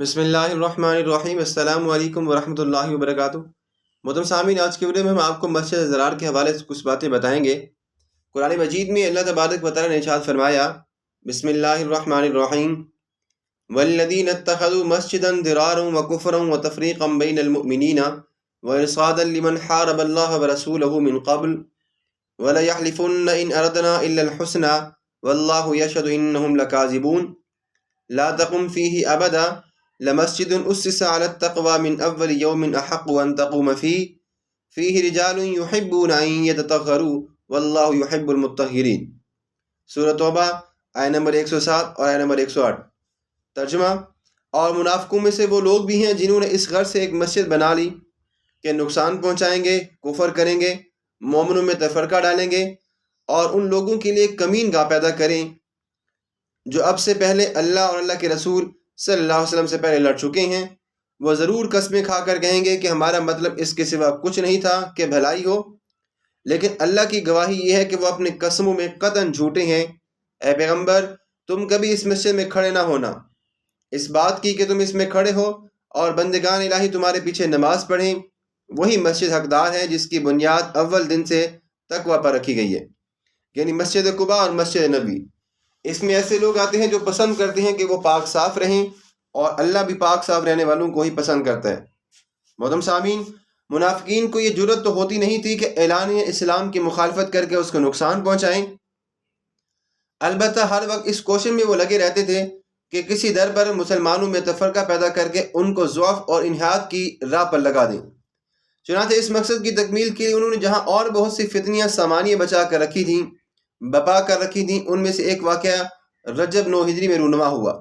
بسم اللہ الرحمن الرحیم۔ السلام علیکم ورحمۃ اللہ وبرکاتہ۔ محترم سامعین، آج کے ویڈیو میں ہم آپ کو مسجد ضرار کے حوالے سے کچھ باتیں بتائیں گے۔ قرآن مجید میں اللہ تبارک و تعالیٰ نے ارشاد فرمایا، بسم اللہ الرحمن الرحیم، والذین اتخذوا مسجدا ضرارا وکفرا وتفریقا بین المؤمنین وارصادا لمن حارب اللہ ورسولہ من قبل وليحلفن ان اردنا الا الحسنى واللہ یشہد انہم لکاذبون لا تقم فیہ ابدا لمسجد اسس على التقوى من اول يوم احق ان تقوم فيه رجال يحبون ان يتطهروا والله يحب المطهرين۔ سورۃ توبہ آیت نمبر 107 اور آیت نمبر 108۔ ترجمہ: اور منافقوں میں سے وہ لوگ بھی ہیں جنہوں نے اس غرض سے ایک مسجد بنا لی کہ نقصان پہنچائیں گے، کفر کریں گے، مومنوں میں تفرقہ ڈالیں گے اور ان لوگوں کے لیے کمین گاہ پیدا کریں جو اب سے پہلے اللہ اور اللہ کے رسول صلی اللہ علیہ وسلم سے پہلے لڑ چکے ہیں۔ وہ ضرور قسمیں کھا کر کہیں گے کہ ہمارا مطلب اس کے سوا کچھ نہیں تھا کہ بھلائی ہو، لیکن اللہ کی گواہی یہ ہے کہ وہ اپنے قسموں میں قطعاً جھوٹے ہیں۔ اے پیغمبر، تم کبھی اس مسجد میں کھڑے نہ ہونا اس بات کی کہ تم اس میں کھڑے ہو اور بندگان الہی تمہارے پیچھے نماز پڑھیں۔ وہی مسجد حقدار ہے جس کی بنیاد اول دن سے تقوی پر رکھی گئی ہے، یعنی مسجد قباء اور مسجد نبوی۔ اس میں ایسے لوگ آتے ہیں جو پسند کرتے ہیں کہ وہ پاک صاف رہیں، اور اللہ بھی پاک صاف رہنے والوں کو ہی پسند کرتا ہے۔ محترم سامعین، منافقین کو یہ جرت تو ہوتی نہیں تھی کہ اعلان اسلام کی مخالفت کر کے اس کو نقصان پہنچائیں، البتہ ہر وقت اس کوشش میں وہ لگے رہتے تھے کہ کسی در پر مسلمانوں میں تفرقہ پیدا کر کے ان کو ضعف اور انحیاد کی راہ پر لگا دیں۔ چنانچہ اس مقصد کی تکمیل کے لیے انہوں نے جہاں اور بہت سی فتنیاں سامانیہ بچا کر رکھی تھیں، بپا کر رکھی تھیں، ان میں سے ایک واقعہ رجب 9 ہجری میں رونما ہوا۔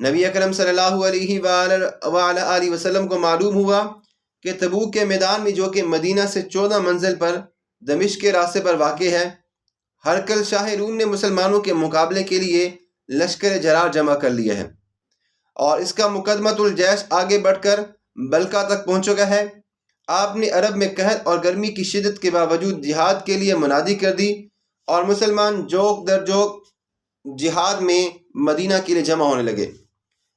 نبی اکرم صلی اللہ علیہ وآلہ وسلم کو معلوم ہوا کہ تبوک کے میدان میں، جو کہ مدینہ سے 14 منزل پر دمشق کے راستے پر واقع ہے، ہرقل شاہ روم نے مسلمانوں کے مقابلے کے لیے لشکر جرار جمع کر لیا ہے اور اس کا مقدمۃ الجیش آگے بڑھ کر بلقا تک پہنچ چکا ہے۔ آپ نے عرب میں قحط اور گرمی کی شدت کے باوجود جہاد کے لیے منادی کر دی اور مسلمان جوک در جوک جہاد میں مدینہ کے لیے جمع ہونے لگے۔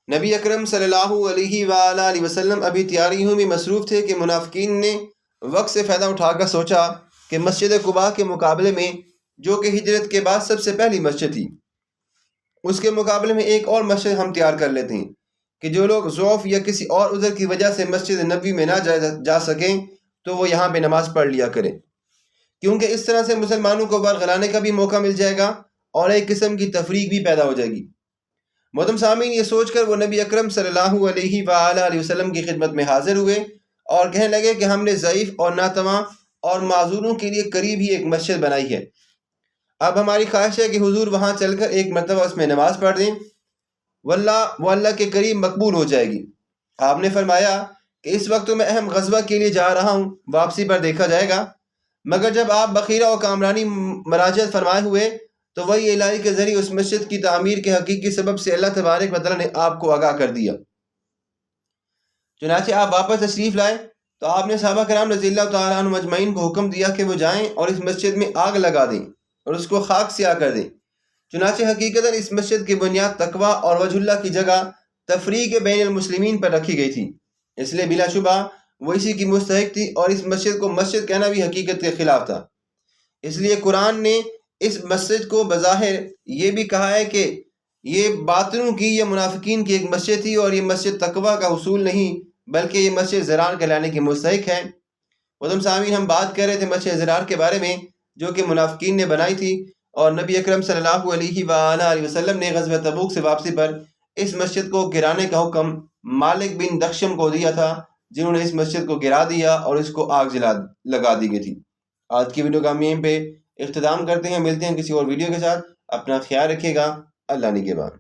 نبی اکرم صلی اللہ علیہ وآلہ وسلم ابھی تیاریوں میں مصروف تھے کہ منافقین نے وقت سے فائدہ اٹھا کر سوچا کہ مسجد قباء کے مقابلے میں، جو کہ ہجرت کے بعد سب سے پہلی مسجد تھی، اس کے مقابلے میں ایک اور مسجد ہم تیار کر لیتے ہیں کہ جو لوگ ضعف یا کسی اور عذر کی وجہ سے مسجد نبوی میں نہ جا سکیں تو وہ یہاں پہ نماز پڑھ لیا کریں، کیونکہ اس طرح سے مسلمانوں کو برگلانے کا بھی موقع مل جائے گا اور ایک قسم کی تفریق بھی پیدا ہو جائے گی۔ محترم سامعین، یہ سوچ کر وہ نبی اکرم صلی اللہ علیہ وآلہ وسلم کی خدمت میں حاضر ہوئے اور کہنے لگے کہ ہم نے ضعیف اور ناتواں اور معذوروں کے لیے قریب ہی ایک مسجد بنائی ہے۔ اب ہماری خواہش ہے کہ حضور وہاں چل کر ایک مرتبہ اس میں نماز پڑھ دیں، واللہ وہ اللہ کے قریب مقبول ہو جائے گی۔ آپ نے فرمایا کہ اس وقت میں اہم غزوہ کے لیے جا رہا ہوں، واپسی پر دیکھا جائے گا۔ مگر جب آپ بخیرہ و کامرانی مراجعت فرمائے ہوئے تو وہی الہی کے ذریعے اس مسجد کی تعمیر کے حقیقی سبب سے اللہ تبارک و تعالیٰ نے آپ کو آگاہ کر دیا۔ چنانچہ آپ واپس تشریف لائے تو آپ نے صحابہ کرام رضی اللہ تعالیٰ عنہم اجمعین کو حکم دیا کہ وہ جائیں اور اس مسجد میں آگ لگا دیں اور اس کو خاک سیاہ کر دیں۔ چنانچہ حقیقتاً اس مسجد کی بنیاد تقویٰ اور وجہ اللہ کی جگہ تفریق بین المسلمین پر رکھی گئی تھی، اس لیے بلا شبہ وہ اسی کی مستحق تھی، اور اس مسجد کو مسجد کہنا بھی حقیقت کے خلاف تھا۔ اس لیے قرآن نے اس مسجد کو بظاہر یہ بھی کہا ہے کہ یہ باطنوں کی یا منافقین کی ایک مسجد تھی، اور یہ مسجد تقویٰ کا حصول نہیں بلکہ یہ مسجد ضرار کہلانے کی مستحق ہے۔ محترم سامعین، ہم بات کر رہے تھے مسجد ضرار کے بارے میں، جو کہ منافقین نے بنائی تھی، اور نبی اکرم صلی اللہ علیہ وآلہ وسلم نے غزوہ تبوک سے واپسی پر اس مسجد کو گرانے کا حکم مالک بن دخشم کو دیا تھا، جنہوں نے اس مسجد کو گرا دیا اور اس کو آگ لگا دی گئی تھی۔ آج کی ویڈیو کا ہم یہیں پہ اختتام کرتے ہیں، ملتے ہیں کسی اور ویڈیو کے ساتھ۔ اپنا خیال رکھیے گا، اللہ نگہبان۔